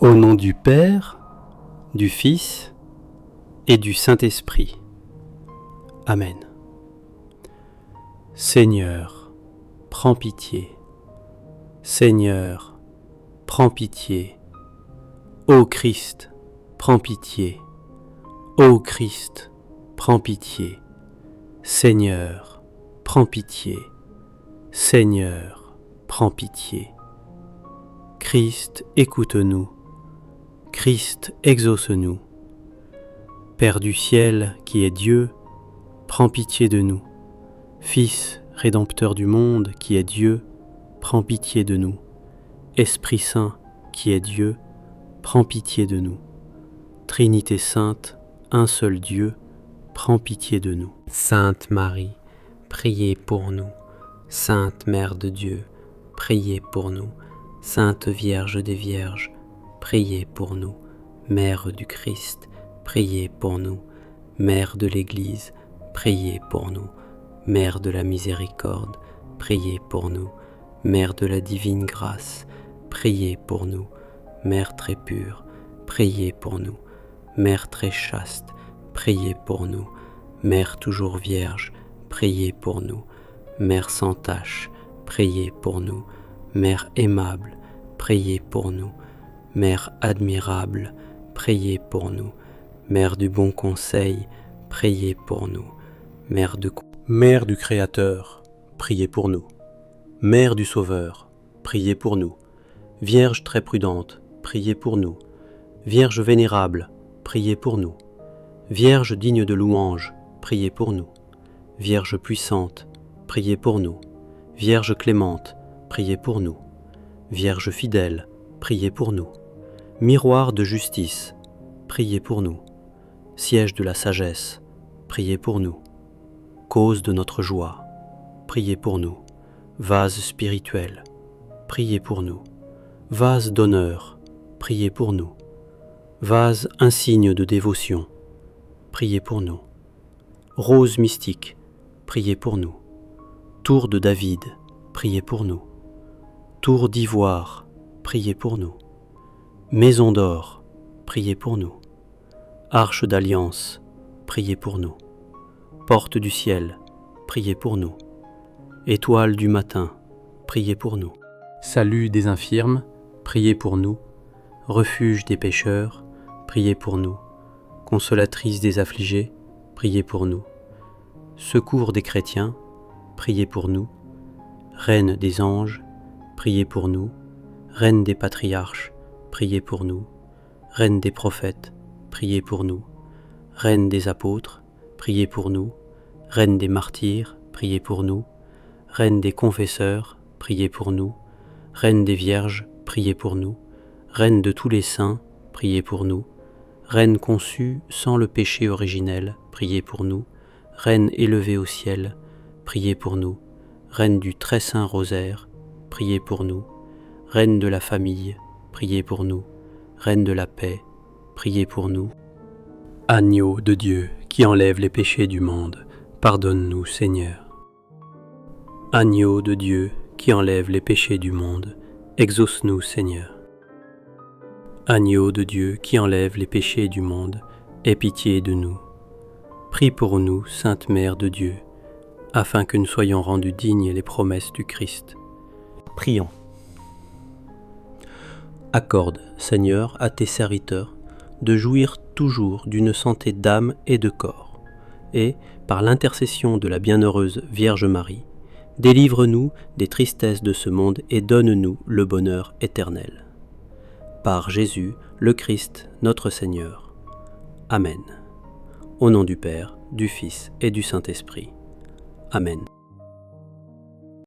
Au nom du Père, du Fils et du Saint-Esprit. Amen. Seigneur, prends pitié. Seigneur, prends pitié. Ô Christ, prends pitié. Ô Christ, prends pitié. Seigneur, prends pitié. Seigneur, prends pitié. Christ, écoute-nous. Christ, exauce-nous. Père du ciel, qui est Dieu, prends pitié de nous. Fils, rédempteur du monde, qui est Dieu, prends pitié de nous. Esprit Saint, qui est Dieu, prends pitié de nous. Trinité sainte, un seul Dieu, prends pitié de nous. Sainte Marie, priez pour nous. Sainte Mère de Dieu, priez pour nous. Sainte Vierge des Vierges, priez pour nous. Mère du Christ, priez pour nous. Mère de l'Église, priez pour nous. Mère de la miséricorde, priez pour nous. Mère de la divine grâce, priez pour nous. Mère très pure, priez pour nous. Mère très chaste, priez pour nous. Mère toujours vierge, priez pour nous. Mère sans tache, priez pour nous. Mère aimable, priez pour nous. Mère admirable, priez pour nous. Mère du bon conseil, priez pour nous. Mère du Créateur, priez pour nous. Mère du Sauveur, priez pour nous. Vierge très prudente, priez pour nous. Vierge vénérable, priez pour nous. Vierge digne de louange, priez pour nous. Vierge puissante, priez pour nous. Vierge clémente, priez pour nous. Vierge fidèle, priez pour nous. Miroir de justice, priez pour nous. Siège de la sagesse, priez pour nous. Cause de notre joie, priez pour nous. Vase spirituel, priez pour nous. Vase d'honneur, priez pour nous. Vase insigne de dévotion, priez pour nous. Rose mystique, priez pour nous. Tour de David, priez pour nous. Tour d'ivoire, priez pour nous. Maison d'or, priez pour nous. Arche d'alliance, priez pour nous. Porte du ciel, priez pour nous. Étoile du matin, priez pour nous. Salut des infirmes, priez pour nous. Refuge des pécheurs, priez pour nous. Consolatrice des affligés, priez pour nous. Secours des chrétiens, priez pour nous. Reine des anges, priez pour nous. Reine des patriarches, priez pour nous. Reine des prophètes, priez pour nous. Reine des apôtres, priez pour nous. Reine des martyrs, priez pour nous. Reine des confesseurs, priez pour nous. Reine des vierges, priez pour nous. Reine de tous les saints, priez pour nous. Reine conçue sans le péché originel, priez pour nous. Reine élevée au ciel, priez pour nous. Reine du très saint rosaire, priez pour nous. Reine de la famille, priez pour nous. Reine de la paix, priez pour nous. Agneau de Dieu qui enlève les péchés du monde, pardonne-nous Seigneur. Agneau de Dieu qui enlève les péchés du monde, exauce-nous Seigneur. Agneau de Dieu qui enlève les péchés du monde, aie pitié de nous. Prie pour nous, Sainte Mère de Dieu, afin que nous soyons rendus dignes les promesses du Christ. Prions. Accorde, Seigneur, à tes serviteurs de jouir toujours d'une santé d'âme et de corps, et, par l'intercession de la bienheureuse Vierge Marie, délivre-nous des tristesses de ce monde et donne-nous le bonheur éternel. Par Jésus, le Christ, notre Seigneur. Amen. Au nom du Père, du Fils et du Saint-Esprit. Amen.